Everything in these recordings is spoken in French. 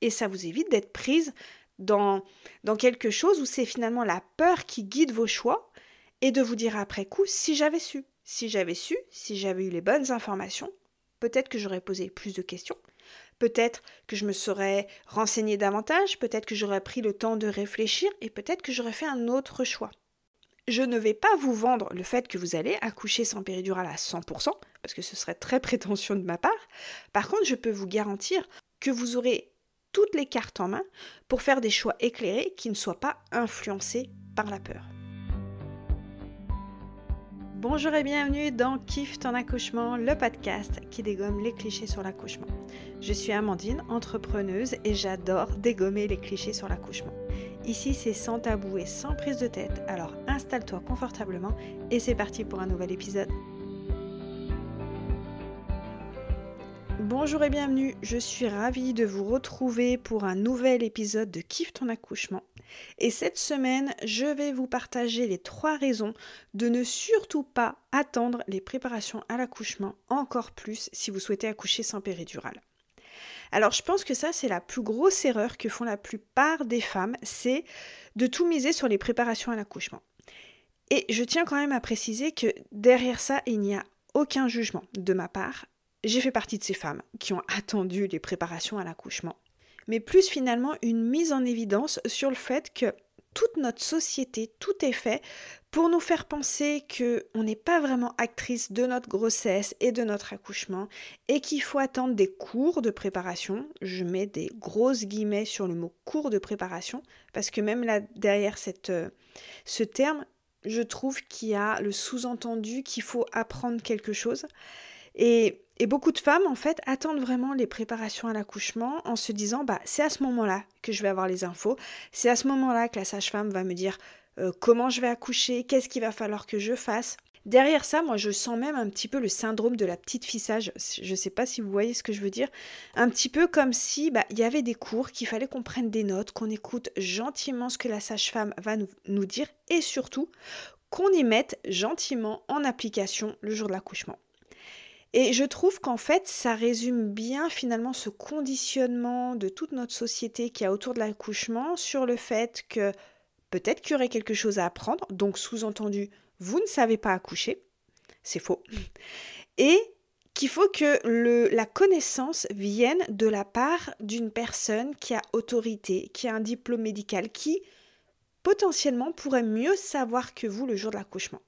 et ça vous évite d'être prise dans quelque chose où c'est finalement la peur qui guide vos choix et de vous dire après coup, si j'avais su, si j'avais eu les bonnes informations, peut-être que j'aurais posé plus de questions, peut-être que je me serais renseignée davantage, peut-être que j'aurais pris le temps de réfléchir et peut-être que j'aurais fait un autre choix. Je ne vais pas vous vendre le fait que vous allez accoucher sans péridurale à 100%, parce que ce serait très prétentieux de ma part. Par contre, je peux vous garantir que vous aurez toutes les cartes en main pour faire des choix éclairés qui ne soient pas influencés par la peur. Bonjour et bienvenue dans Kiffe ton accouchement, le podcast qui dégomme les clichés sur l'accouchement. Je suis Amandine, entrepreneuse et j'adore dégommer les clichés sur l'accouchement. Ici, c'est sans tabou et sans prise de tête, alors installe-toi confortablement et c'est parti pour un nouvel épisode. Bonjour et bienvenue, je suis ravie de vous retrouver pour un nouvel épisode de Kiffe ton accouchement. Et cette semaine, je vais vous partager les 3 raisons de ne surtout pas attendre les préparations à l'accouchement, encore plus si vous souhaitez accoucher sans péridurale. Alors je pense que ça c'est la plus grosse erreur que font la plupart des femmes, c'est de tout miser sur les préparations à l'accouchement. Et je tiens quand même à préciser que derrière ça, il n'y a aucun jugement de ma part. J'ai fait partie de ces femmes qui ont attendu les préparations à l'accouchement. Mais plus finalement une mise en évidence sur le fait que toute notre société, tout est fait pour nous faire penser qu'on n'est pas vraiment actrice de notre grossesse et de notre accouchement et qu'il faut attendre des cours de préparation. Je mets des grosses guillemets sur le mot cours de préparation parce que même là derrière ce terme, je trouve qu'il y a le sous-entendu qu'il faut apprendre quelque chose. Et beaucoup de femmes, en fait, attendent vraiment les préparations à l'accouchement en se disant c'est à ce moment-là que je vais avoir les infos, c'est à ce moment-là que la sage-femme va me dire comment je vais accoucher, qu'est-ce qu'il va falloir que je fasse. Derrière ça, moi, je sens même un petit peu le syndrome de la petite fille sage. Je ne sais pas si vous voyez ce que je veux dire. Un petit peu comme si il y avait des cours, qu'il fallait qu'on prenne des notes, qu'on écoute gentiment ce que la sage-femme va nous dire et surtout qu'on y mette gentiment en application le jour de l'accouchement. Et je trouve qu'en fait, ça résume bien finalement ce conditionnement de toute notre société qui a autour de l'accouchement sur le fait que peut-être qu'il y aurait quelque chose à apprendre, donc sous-entendu, vous ne savez pas accoucher, c'est faux, et qu'il faut que la connaissance vienne de la part d'une personne qui a autorité, qui a un diplôme médical, qui potentiellement pourrait mieux savoir que vous le jour de l'accouchement.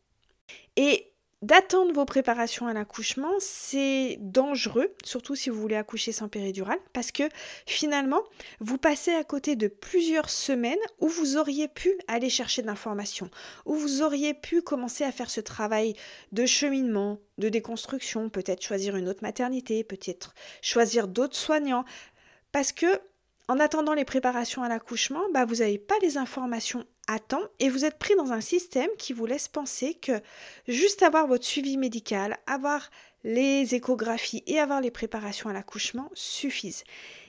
Et d'attendre vos préparations à l'accouchement, c'est dangereux, surtout si vous voulez accoucher sans péridurale, parce que finalement, vous passez à côté de plusieurs semaines où vous auriez pu aller chercher de l'information, où vous auriez pu commencer à faire ce travail de cheminement, de déconstruction, peut-être choisir une autre maternité, peut-être choisir d'autres soignants, parce que en attendant les préparations à l'accouchement, vous n'avez pas les informations à temps et vous êtes pris dans un système qui vous laisse penser que juste avoir votre suivi médical, avoir les échographies et avoir les préparations à l'accouchement suffisent.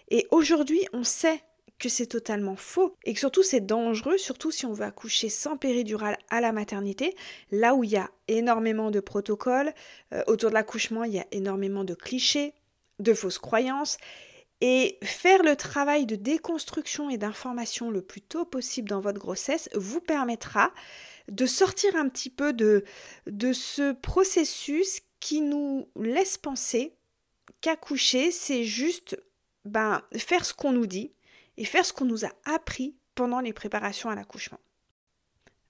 Et aujourd'hui, on sait que c'est totalement faux et que surtout c'est dangereux, surtout si on veut accoucher sans péridurale à la maternité, là où il y a énormément de protocoles. Autour de l'accouchement, il y a énormément de clichés, de fausses croyances. Et faire le travail de déconstruction et d'information le plus tôt possible dans votre grossesse vous permettra de sortir un petit peu de ce processus qui nous laisse penser qu'accoucher, c'est juste faire ce qu'on nous dit et faire ce qu'on nous a appris pendant les préparations à l'accouchement.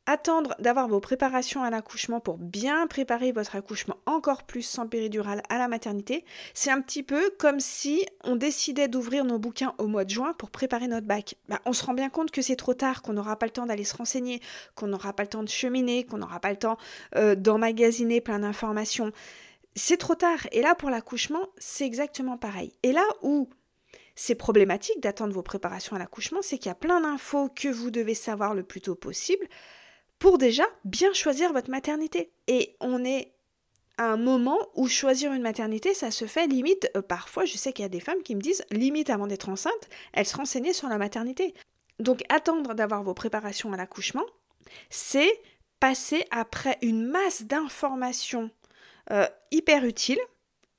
Attendre d'avoir vos préparations à l'accouchement pour bien préparer votre accouchement encore plus sans péridurale à la maternité, c'est un petit peu comme si on décidait d'ouvrir nos bouquins au mois de juin pour préparer notre bac. On se rend bien compte que c'est trop tard, qu'on n'aura pas le temps d'aller se renseigner, qu'on n'aura pas le temps de cheminer, qu'on n'aura pas le temps d'emmagasiner plein d'informations. C'est trop tard. Et là, pour l'accouchement, c'est exactement pareil. Et là où c'est problématique d'attendre vos préparations à l'accouchement, c'est qu'il y a plein d'infos que vous devez savoir le plus tôt possible pour déjà bien choisir votre maternité. Et on est à un moment où choisir une maternité, ça se fait limite, parfois je sais qu'il y a des femmes qui me disent, limite avant d'être enceinte, elles se renseignaient sur la maternité. Donc attendre d'avoir vos préparations à l'accouchement, c'est passer après une masse d'informations hyper utiles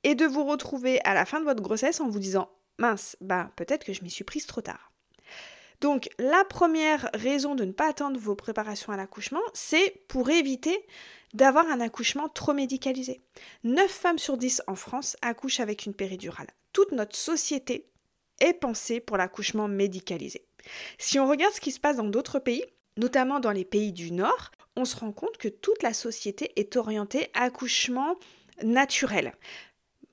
et de vous retrouver à la fin de votre grossesse en vous disant mince, peut-être que je m'y suis prise trop tard. Donc, la première raison de ne pas attendre vos préparations à l'accouchement, c'est pour éviter d'avoir un accouchement trop médicalisé. 9 femmes sur 10 en France accouchent avec une péridurale. Toute notre société est pensée pour l'accouchement médicalisé. Si on regarde ce qui se passe dans d'autres pays, notamment dans les pays du Nord, on se rend compte que toute la société est orientée à accouchement naturel.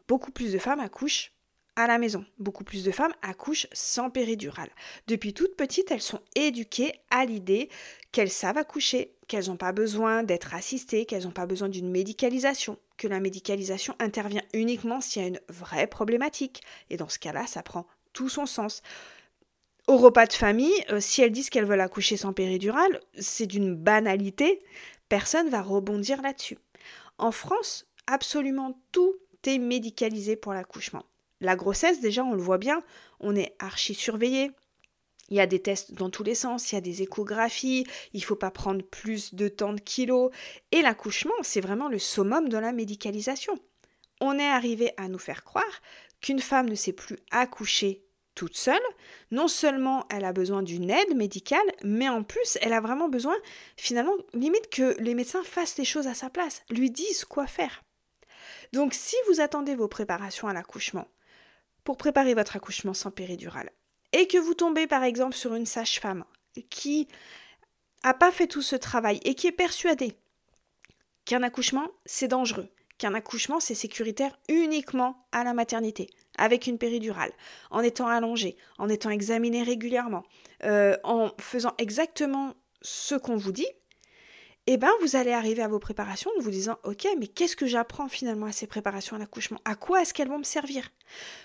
Beaucoup plus de femmes accouchent à la maison. Beaucoup plus de femmes accouchent sans péridurale. Depuis toute petite, elles sont éduquées à l'idée qu'elles savent accoucher, qu'elles n'ont pas besoin d'être assistées, qu'elles n'ont pas besoin d'une médicalisation, que la médicalisation intervient uniquement s'il y a une vraie problématique. Et dans ce cas-là, ça prend tout son sens. Au repas de famille, si elles disent qu'elles veulent accoucher sans péridurale, c'est d'une banalité, personne ne va rebondir là-dessus. En France, absolument tout est médicalisé pour l'accouchement. La grossesse, déjà, on le voit bien, on est archi surveillé. Il y a des tests dans tous les sens, il y a des échographies, il ne faut pas prendre plus de temps de kilos. Et l'accouchement, c'est vraiment le summum de la médicalisation. On est arrivé à nous faire croire qu'une femme ne sait plus accoucher toute seule. Non seulement elle a besoin d'une aide médicale, mais en plus, elle a vraiment besoin, finalement, limite que les médecins fassent les choses à sa place, lui disent quoi faire. Donc, si vous attendez vos préparations à l'accouchement, pour préparer votre accouchement sans péridurale, et que vous tombez par exemple sur une sage-femme qui n'a pas fait tout ce travail et qui est persuadée qu'un accouchement c'est dangereux, qu'un accouchement c'est sécuritaire uniquement à la maternité, avec une péridurale, en étant allongé, en étant examiné régulièrement, en faisant exactement ce qu'on vous dit, vous allez arriver à vos préparations en vous disant « Ok, mais qu'est-ce que j'apprends finalement à ces préparations à l'accouchement ? À quoi est-ce qu'elles vont me servir ?»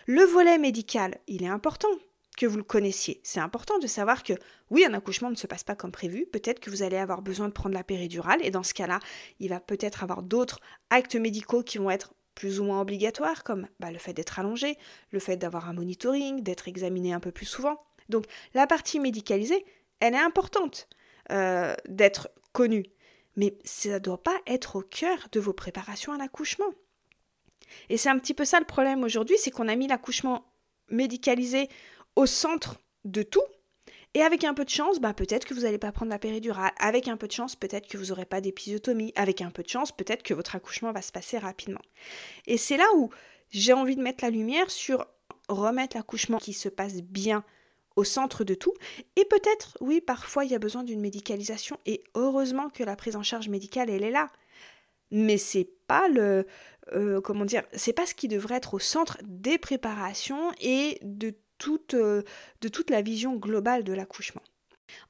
Le volet médical, il est important que vous le connaissiez. C'est important de savoir que, oui, un accouchement ne se passe pas comme prévu. Peut-être que vous allez avoir besoin de prendre la péridurale et dans ce cas-là, il va peut-être avoir d'autres actes médicaux qui vont être plus ou moins obligatoires, comme le fait d'être allongé, le fait d'avoir un monitoring, d'être examiné un peu plus souvent. Donc, la partie médicalisée, elle est importante d'être connue. Mais ça ne doit pas être au cœur de vos préparations à l'accouchement. Et c'est un petit peu ça le problème aujourd'hui, c'est qu'on a mis l'accouchement médicalisé au centre de tout. Et avec un peu de chance, peut-être que vous n'allez pas prendre la péridurale. Avec un peu de chance, peut-être que vous n'aurez pas d'épisiotomie. Avec un peu de chance, peut-être que votre accouchement va se passer rapidement. Et c'est là où j'ai envie de mettre la lumière sur remettre l'accouchement qui se passe bien au centre de tout, et peut-être, oui, parfois il y a besoin d'une médicalisation, et heureusement que la prise en charge médicale, elle est là. Mais c'est pas c'est pas ce qui devrait être au centre des préparations et de toute la vision globale de l'accouchement.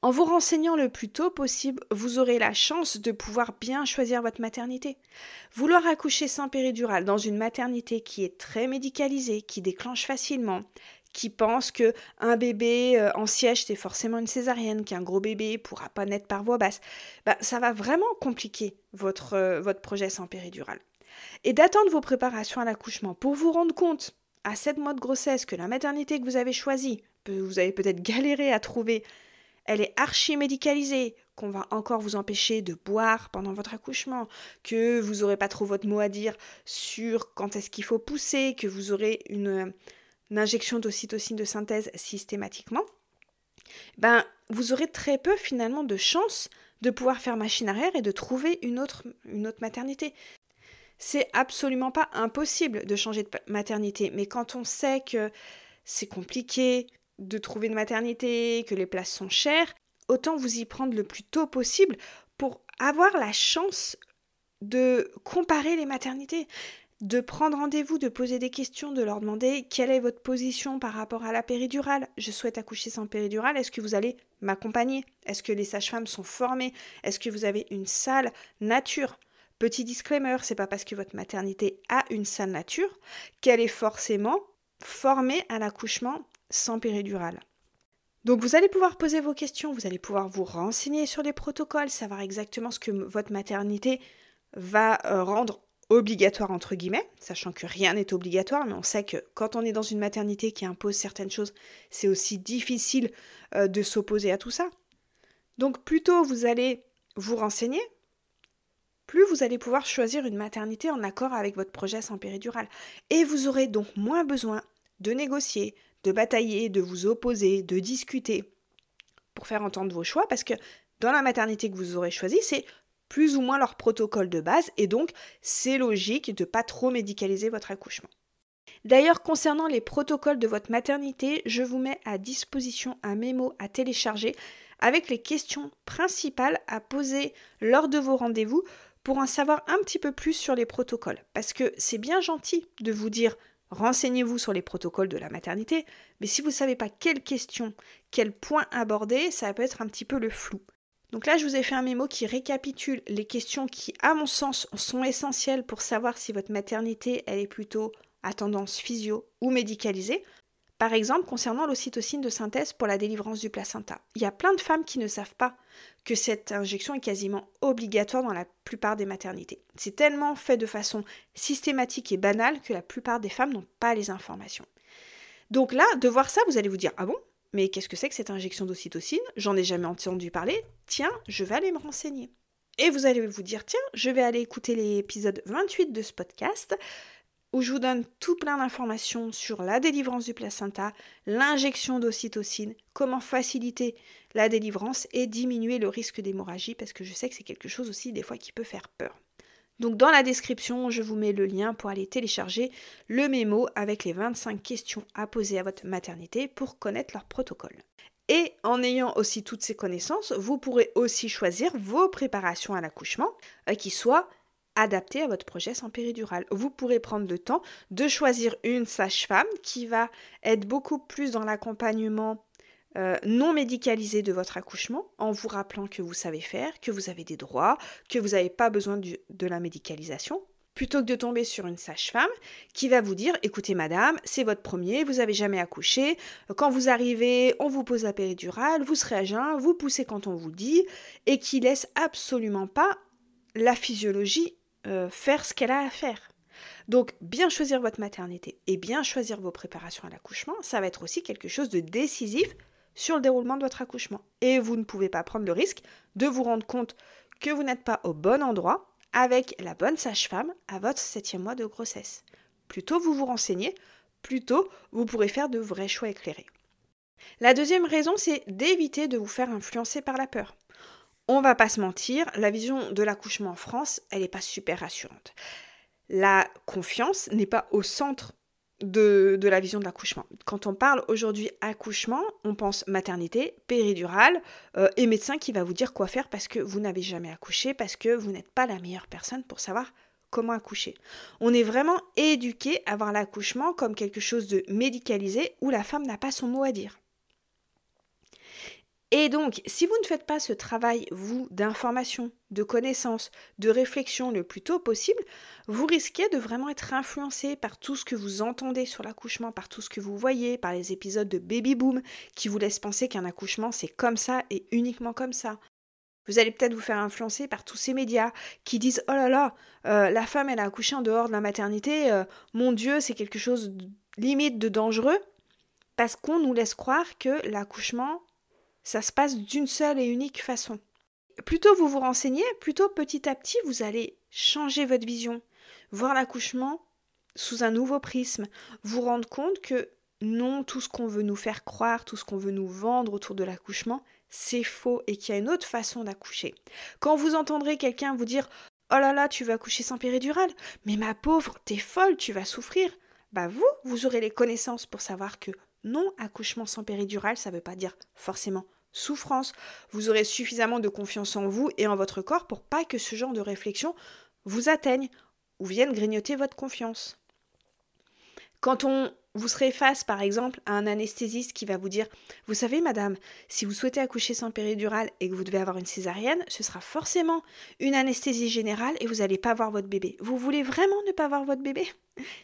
En vous renseignant le plus tôt possible, vous aurez la chance de pouvoir bien choisir votre maternité. Vouloir accoucher sans péridurale dans une maternité qui est très médicalisée, qui déclenche facilement, qui pense qu'un bébé en siège, c'est forcément une césarienne, qu'un gros bébé ne pourra pas naître par voie basse, ça va vraiment compliquer votre projet sans péridurale. Et d'attendre vos préparations à l'accouchement pour vous rendre compte, à 7 mois de grossesse, que la maternité que vous avez choisie, vous avez peut-être galéré à trouver, elle est archi médicalisée, qu'on va encore vous empêcher de boire pendant votre accouchement, que vous n'aurez pas trop votre mot à dire sur quand est-ce qu'il faut pousser, que vous aurez une injection d'ocytocine de synthèse systématiquement, vous aurez très peu finalement de chances de pouvoir faire machine arrière et de trouver une autre maternité. C'est absolument pas impossible de changer de maternité, mais quand on sait que c'est compliqué de trouver une maternité, que les places sont chères, autant vous y prendre le plus tôt possible pour avoir la chance de comparer les maternités, de prendre rendez-vous, de poser des questions, de leur demander quelle est votre position par rapport à la péridurale. Je souhaite accoucher sans péridurale, est-ce que vous allez m'accompagner ? Est-ce que les sages-femmes sont formées ? Est-ce que vous avez une salle nature ? Petit disclaimer, c'est pas parce que votre maternité a une salle nature qu'elle est forcément formée à l'accouchement sans péridurale. Donc vous allez pouvoir poser vos questions, vous allez pouvoir vous renseigner sur les protocoles, savoir exactement ce que votre maternité va rendre obligatoire entre guillemets, sachant que rien n'est obligatoire, mais on sait que quand on est dans une maternité qui impose certaines choses, c'est aussi difficile de s'opposer à tout ça. Donc plus tôt vous allez vous renseigner, plus vous allez pouvoir choisir une maternité en accord avec votre projet sans péridurale. Et vous aurez donc moins besoin de négocier, de batailler, de vous opposer, de discuter pour faire entendre vos choix, parce que dans la maternité que vous aurez choisie, c'est plus ou moins leur protocole de base, et donc c'est logique de ne pas trop médicaliser votre accouchement. D'ailleurs, concernant les protocoles de votre maternité, je vous mets à disposition un mémo à télécharger avec les questions principales à poser lors de vos rendez-vous pour en savoir un petit peu plus sur les protocoles. Parce que c'est bien gentil de vous dire renseignez-vous sur les protocoles de la maternité, mais si vous ne savez pas quelles questions, quels points aborder, ça peut être un petit peu le flou. Donc là, je vous ai fait un mémo qui récapitule les questions qui, à mon sens, sont essentielles pour savoir si votre maternité, elle est plutôt à tendance physio ou médicalisée. Par exemple, concernant l'ocytocine de synthèse pour la délivrance du placenta. Il y a plein de femmes qui ne savent pas que cette injection est quasiment obligatoire dans la plupart des maternités. C'est tellement fait de façon systématique et banale que la plupart des femmes n'ont pas les informations. Donc là, de voir ça, vous allez vous dire « Ah bon ? Mais qu'est-ce que c'est que cette injection d'ocytocine ? J'en ai jamais entendu parler. Tiens, je vais aller me renseigner. » Et vous allez vous dire « Tiens, je vais aller écouter l'épisode 28 de ce podcast » où je vous donne tout plein d'informations sur la délivrance du placenta, l'injection d'ocytocine, comment faciliter la délivrance et diminuer le risque d'hémorragie, parce que je sais que c'est quelque chose aussi des fois qui peut faire peur. Donc dans la description, je vous mets le lien pour aller télécharger le mémo avec les 25 questions à poser à votre maternité pour connaître leur protocole. Et en ayant aussi toutes ces connaissances, vous pourrez aussi choisir vos préparations à l'accouchement qui soient adapté à votre projet sans péridurale. Vous pourrez prendre le temps de choisir une sage-femme qui va être beaucoup plus dans l'accompagnement non médicalisé de votre accouchement, en vous rappelant que vous savez faire, que vous avez des droits, que vous n'avez pas besoin de la médicalisation, plutôt que de tomber sur une sage-femme qui va vous dire « Écoutez madame, c'est votre premier, vous n'avez jamais accouché, quand vous arrivez, on vous pose la péridurale, vous serez à jeun, vous poussez quand on vous le dit » et qui laisse absolument pas la physiologie faire ce qu'elle a à faire. Donc, bien choisir votre maternité et bien choisir vos préparations à l'accouchement, ça va être aussi quelque chose de décisif sur le déroulement de votre accouchement. Et vous ne pouvez pas prendre le risque de vous rendre compte que vous n'êtes pas au bon endroit avec la bonne sage-femme à votre 7e mois de grossesse. Plus tôt vous vous renseignez, plus tôt vous pourrez faire de vrais choix éclairés. La deuxième raison, c'est d'éviter de vous faire influencer par la peur. On va pas se mentir, la vision de l'accouchement en France, elle n'est pas super rassurante. La confiance n'est pas au centre de la vision de l'accouchement. Quand on parle aujourd'hui accouchement, on pense maternité, péridurale et médecin qui va vous dire quoi faire parce que vous n'avez jamais accouché, parce que vous n'êtes pas la meilleure personne pour savoir comment accoucher. On est vraiment éduqué à voir l'accouchement comme quelque chose de médicalisé où la femme n'a pas son mot à dire. Et donc, si vous ne faites pas ce travail, vous, d'information, de connaissance, de réflexion le plus tôt possible, vous risquez de vraiment être influencé par tout ce que vous entendez sur l'accouchement, par tout ce que vous voyez, par les épisodes de Baby Boom qui vous laissent penser qu'un accouchement c'est comme ça et uniquement comme ça. Vous allez peut-être vous faire influencer par tous ces médias qui disent « Oh là là, la femme elle a accouché en dehors de la maternité, mon Dieu c'est quelque chose limite de dangereux » parce qu'on nous laisse croire que l'accouchement ça se passe d'une seule et unique façon. Plutôt vous vous renseignez, plutôt petit à petit vous allez changer votre vision, voir l'accouchement sous un nouveau prisme, vous rendre compte que non, tout ce qu'on veut nous faire croire, tout ce qu'on veut nous vendre autour de l'accouchement, c'est faux et qu'il y a une autre façon d'accoucher. Quand vous entendrez quelqu'un vous dire « Oh là là, tu vas accoucher sans péridurale, mais ma pauvre, t'es folle, tu vas souffrir », bah vous aurez les connaissances pour savoir que non, accouchement sans péridurale, ça ne veut pas dire forcément souffrance. Vous aurez suffisamment de confiance en vous et en votre corps pour pas que ce genre de réflexion vous atteigne ou vienne grignoter votre confiance. Quand vous serez face, par exemple, à un anesthésiste qui va vous dire « Vous savez, madame, si vous souhaitez accoucher sans péridurale et que vous devez avoir une césarienne, ce sera forcément une anesthésie générale et vous n'allez pas voir votre bébé. Vous voulez vraiment ne pas voir votre bébé ?»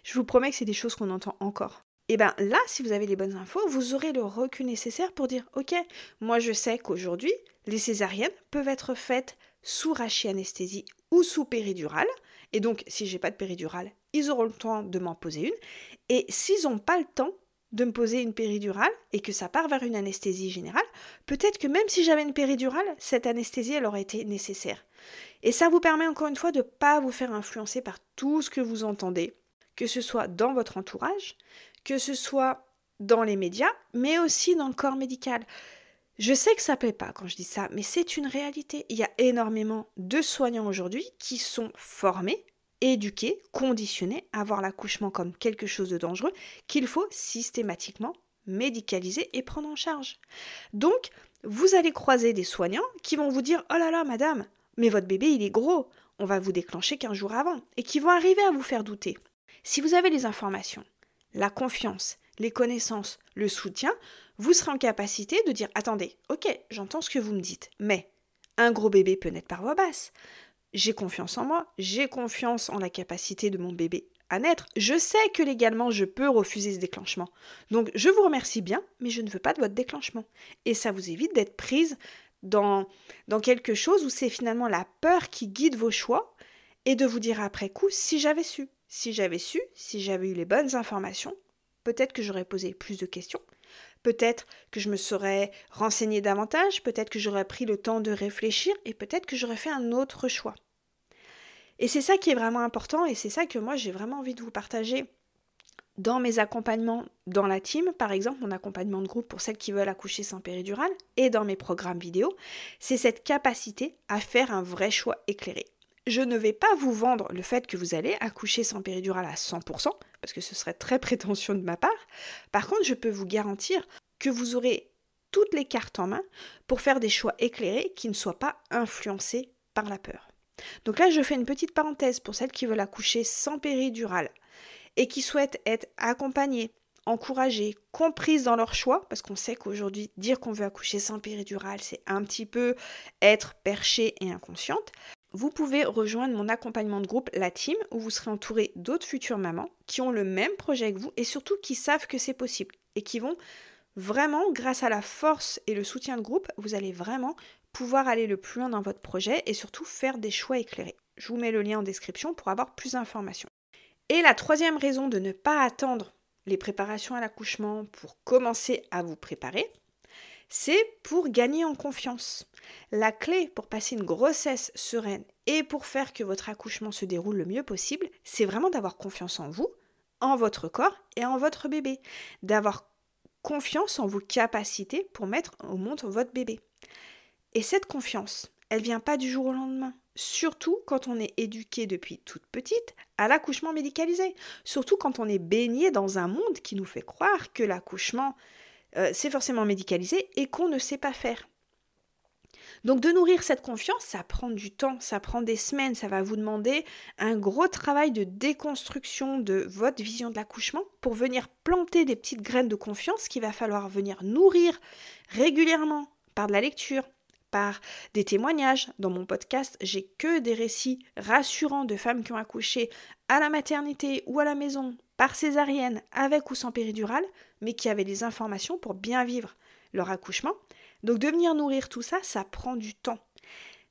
Je vous promets que c'est des choses qu'on entend encore. Et bien là, si vous avez les bonnes infos, vous aurez le recul nécessaire pour dire « Ok, moi je sais qu'aujourd'hui, les césariennes peuvent être faites sous rachianesthésie ou sous péridurale. Et donc, si j'ai pas de péridurale, ils auront le temps de m'en poser une. Et s'ils n'ont pas le temps de me poser une péridurale et que ça part vers une anesthésie générale, peut-être que même si j'avais une péridurale, cette anesthésie, elle aurait été nécessaire. Et ça vous permet encore une fois de ne pas vous faire influencer par tout ce que vous entendez, que ce soit dans votre entourage, que ce soit dans les médias, mais aussi dans le corps médical. Je sais que ça ne plaît pas quand je dis ça, mais c'est une réalité. Il y a énormément de soignants aujourd'hui qui sont formés, éduqués, conditionnés à voir l'accouchement comme quelque chose de dangereux qu'il faut systématiquement médicaliser et prendre en charge. Donc, vous allez croiser des soignants qui vont vous dire « Oh là là, madame, mais votre bébé, il est gros, on va vous déclencher 15 jours avant » et qui vont arriver à vous faire douter. Si vous avez les informations, la confiance, les connaissances, le soutien, vous serez en capacité de dire « Attendez, ok, j'entends ce que vous me dites, mais un gros bébé peut naître par voie basse. J'ai confiance en moi, j'ai confiance en la capacité de mon bébé à naître. Je sais que légalement, je peux refuser ce déclenchement. Donc, je vous remercie bien, mais je ne veux pas de votre déclenchement. » Et ça vous évite d'être prise dans quelque chose où c'est finalement la peur qui guide vos choix et de vous dire après coup, si j'avais su, si j'avais eu les bonnes informations, peut-être que j'aurais posé plus de questions, peut-être que je me serais renseignée davantage, peut-être que j'aurais pris le temps de réfléchir et peut-être que j'aurais fait un autre choix. Et c'est ça qui est vraiment important et c'est ça que moi j'ai vraiment envie de vous partager dans mes accompagnements dans la team, par exemple mon accompagnement de groupe pour celles qui veulent accoucher sans péridurale et dans mes programmes vidéo, c'est cette capacité à faire un vrai choix éclairé. Je ne vais pas vous vendre le fait que vous allez accoucher sans péridurale à 100%, parce que ce serait très prétentieux de ma part. Par contre, je peux vous garantir que vous aurez toutes les cartes en main pour faire des choix éclairés qui ne soient pas influencés par la peur. Donc là, je fais une petite parenthèse pour celles qui veulent accoucher sans péridurale et qui souhaitent être accompagnées, encouragées, comprises dans leur choix, parce qu'on sait qu'aujourd'hui, dire qu'on veut accoucher sans péridurale, c'est un petit peu être perché et inconsciente. Vous pouvez rejoindre mon accompagnement de groupe, la team, où vous serez entouré d'autres futures mamans qui ont le même projet que vous et surtout qui savent que c'est possible et qui vont vraiment, grâce à la force et le soutien de groupe, vous allez vraiment pouvoir aller le plus loin dans votre projet et surtout faire des choix éclairés. Je vous mets le lien en description pour avoir plus d'informations. Et la troisième raison de ne pas attendre les préparations à l'accouchement pour commencer à vous préparer, c'est pour gagner en confiance. La clé pour passer une grossesse sereine et pour faire que votre accouchement se déroule le mieux possible, c'est vraiment d'avoir confiance en vous, en votre corps et en votre bébé. D'avoir confiance en vos capacités pour mettre au monde votre bébé. Et cette confiance, elle vient pas du jour au lendemain. Surtout quand on est éduqué depuis toute petite à l'accouchement médicalisé. Surtout quand on est baigné dans un monde qui nous fait croire que l'accouchement c'est forcément médicalisé et qu'on ne sait pas faire. Donc de nourrir cette confiance, ça prend du temps, ça prend des semaines, ça va vous demander un gros travail de déconstruction de votre vision de l'accouchement pour venir planter des petites graines de confiance qu'il va falloir venir nourrir régulièrement par de la lecture, par des témoignages. Dans mon podcast, j'ai que des récits rassurants de femmes qui ont accouché à la maternité ou à la maison, par césarienne, avec ou sans péridurale, mais qui avaient des informations pour bien vivre leur accouchement. Donc de venir nourrir tout ça, ça prend du temps.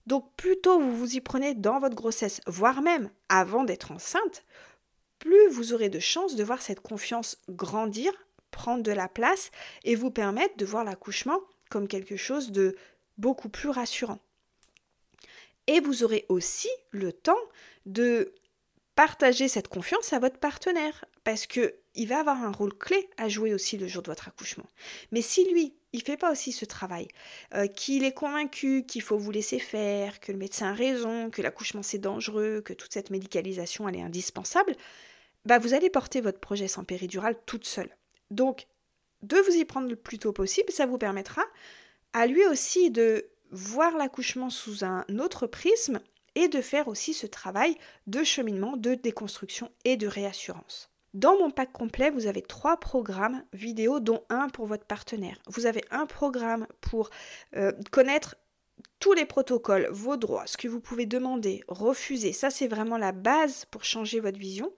Donc plus tôt vous vous y prenez dans votre grossesse, voire même avant d'être enceinte, plus vous aurez de chances de voir cette confiance grandir, prendre de la place et vous permettre de voir l'accouchement comme quelque chose de beaucoup plus rassurant. Et vous aurez aussi le temps de partager cette confiance à votre partenaire parce qu'il va avoir un rôle clé à jouer aussi le jour de votre accouchement. Mais si lui, il ne fait pas aussi ce travail, qu'il est convaincu qu'il faut vous laisser faire, que le médecin a raison, que l'accouchement c'est dangereux, que toute cette médicalisation elle est indispensable, vous allez porter votre projet sans péridurale toute seule. Donc, de vous y prendre le plus tôt possible, ça vous permettra à lui aussi de voir l'accouchement sous un autre prisme et de faire aussi ce travail de cheminement, de déconstruction et de réassurance. Dans mon pack complet, vous avez 3 programmes vidéo, dont un pour votre partenaire. Vous avez un programme pour connaître tous les protocoles, vos droits, ce que vous pouvez demander, refuser. Ça, c'est vraiment la base pour changer votre vision.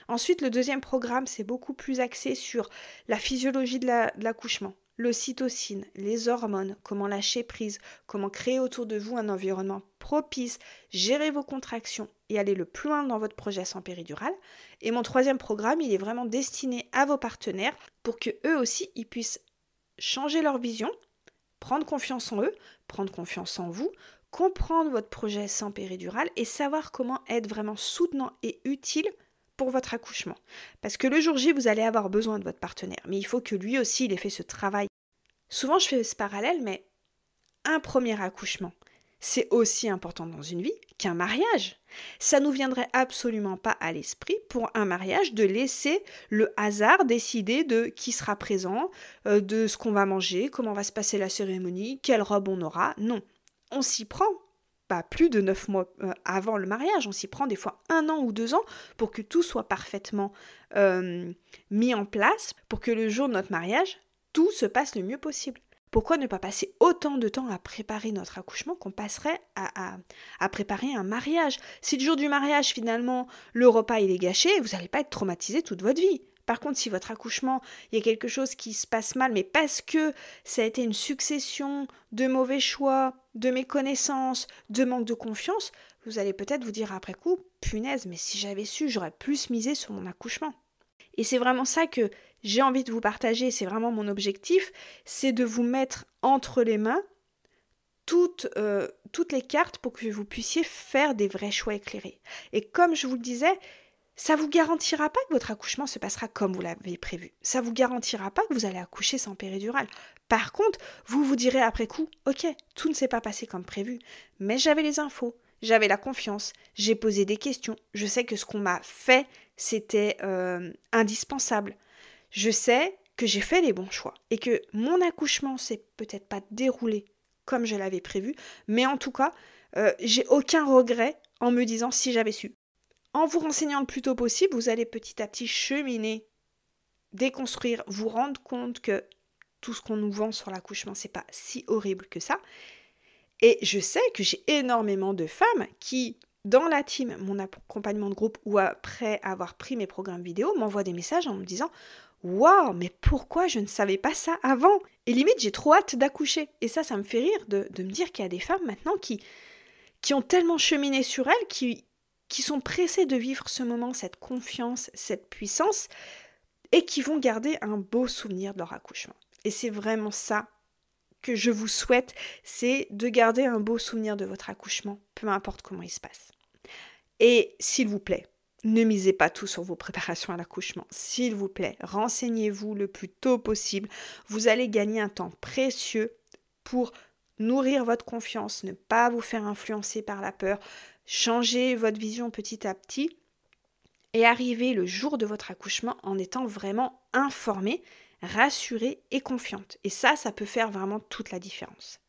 Ensuite, le deuxième programme, c'est beaucoup plus axé sur la physiologie de l'accouchement. L'ocytocine, les hormones, comment lâcher prise, comment créer autour de vous un environnement propice, gérer vos contractions et aller le plus loin dans votre projet sans péridurale. Et mon troisième programme, il est vraiment destiné à vos partenaires pour que eux aussi, ils puissent changer leur vision, prendre confiance en eux, prendre confiance en vous, comprendre votre projet sans péridurale et savoir comment être vraiment soutenant et utile pour votre accouchement. Parce que le jour J, vous allez avoir besoin de votre partenaire. Mais il faut que lui aussi, il ait fait ce travail. Souvent, je fais ce parallèle, mais un premier accouchement, c'est aussi important dans une vie qu'un mariage. Ça nous viendrait absolument pas à l'esprit pour un mariage de laisser le hasard décider de qui sera présent, de ce qu'on va manger, comment va se passer la cérémonie, quelle robe on aura. Non, on s'y prend. Pas plus de 9 mois avant le mariage, on s'y prend des fois 1 an ou 2 ans pour que tout soit parfaitement mis en place, pour que le jour de notre mariage, tout se passe le mieux possible. Pourquoi ne pas passer autant de temps à préparer notre accouchement qu'on passerait à préparer un mariage? Si le jour du mariage, finalement, le repas il est gâché, vous n'allez pas être traumatisé toute votre vie. Par contre, si votre accouchement, il y a quelque chose qui se passe mal, mais parce que ça a été une succession de mauvais choix, de méconnaissance, de manque de confiance, vous allez peut-être vous dire après coup, punaise, mais si j'avais su, j'aurais plus misé sur mon accouchement. Et c'est vraiment ça que j'ai envie de vous partager, c'est vraiment mon objectif, c'est de vous mettre entre les mains toutes les cartes pour que vous puissiez faire des vrais choix éclairés. Et comme je vous le disais, ça ne vous garantira pas que votre accouchement se passera comme vous l'avez prévu. Ça ne vous garantira pas que vous allez accoucher sans péridurale. Par contre, vous vous direz après coup, ok, tout ne s'est pas passé comme prévu, mais j'avais les infos, j'avais la confiance, j'ai posé des questions, je sais que ce qu'on m'a fait, c'était indispensable. Je sais que j'ai fait les bons choix et que mon accouchement s'est peut-être pas déroulé comme je l'avais prévu, mais en tout cas, j'ai aucun regret en me disant si j'avais su. En vous renseignant le plus tôt possible, vous allez petit à petit cheminer, déconstruire, vous rendre compte que tout ce qu'on nous vend sur l'accouchement, c'est pas si horrible que ça. Et je sais que j'ai énormément de femmes qui, dans la team, mon accompagnement de groupe ou après avoir pris mes programmes vidéo, m'envoient des messages en me disant « Waouh, mais pourquoi je ne savais pas ça avant ?» Et limite, j'ai trop hâte d'accoucher. Et ça me fait rire de me dire qu'il y a des femmes maintenant qui ont tellement cheminé sur elles, qui sont pressées de vivre ce moment, cette confiance, cette puissance, et qui vont garder un beau souvenir de leur accouchement. Et c'est vraiment ça que je vous souhaite, c'est de garder un beau souvenir de votre accouchement, peu importe comment il se passe. Et s'il vous plaît, ne misez pas tout sur vos préparations à l'accouchement. S'il vous plaît, renseignez-vous le plus tôt possible. Vous allez gagner un temps précieux pour nourrir votre confiance, ne pas vous faire influencer par la peur, changer votre vision petit à petit et arriver le jour de votre accouchement en étant vraiment informé, rassurée et confiante. Et ça peut faire vraiment toute la différence.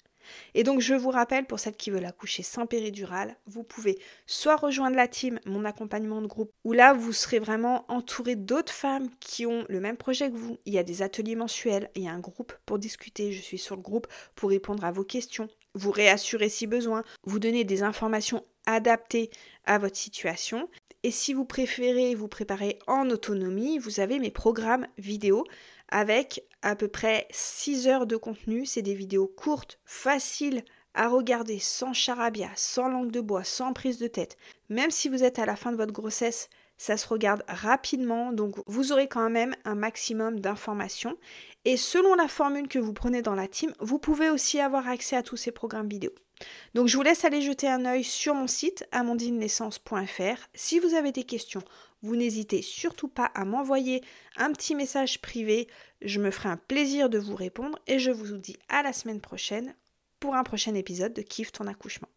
Et donc je vous rappelle, pour celles qui veulent accoucher sans péridurale, vous pouvez soit rejoindre la team, mon accompagnement de groupe, où là vous serez vraiment entouré d'autres femmes qui ont le même projet que vous. Il y a des ateliers mensuels, il y a un groupe pour discuter, je suis sur le groupe pour répondre à vos questions, vous réassurer si besoin, vous donner des informations adaptées à votre situation. Et si vous préférez vous préparer en autonomie, vous avez mes programmes vidéo avec à peu près 6 heures de contenu. C'est des vidéos courtes, faciles à regarder, sans charabia, sans langue de bois, sans prise de tête. Même si vous êtes à la fin de votre grossesse, ça se regarde rapidement, donc vous aurez quand même un maximum d'informations. Et selon la formule que vous prenez dans la team, vous pouvez aussi avoir accès à tous ces programmes vidéo. Donc je vous laisse aller jeter un œil sur mon site amandinenaissance.fr. Si vous avez des questions, vous n'hésitez surtout pas à m'envoyer un petit message privé. Je me ferai un plaisir de vous répondre et je vous dis à la semaine prochaine pour un prochain épisode de Kiffe ton accouchement.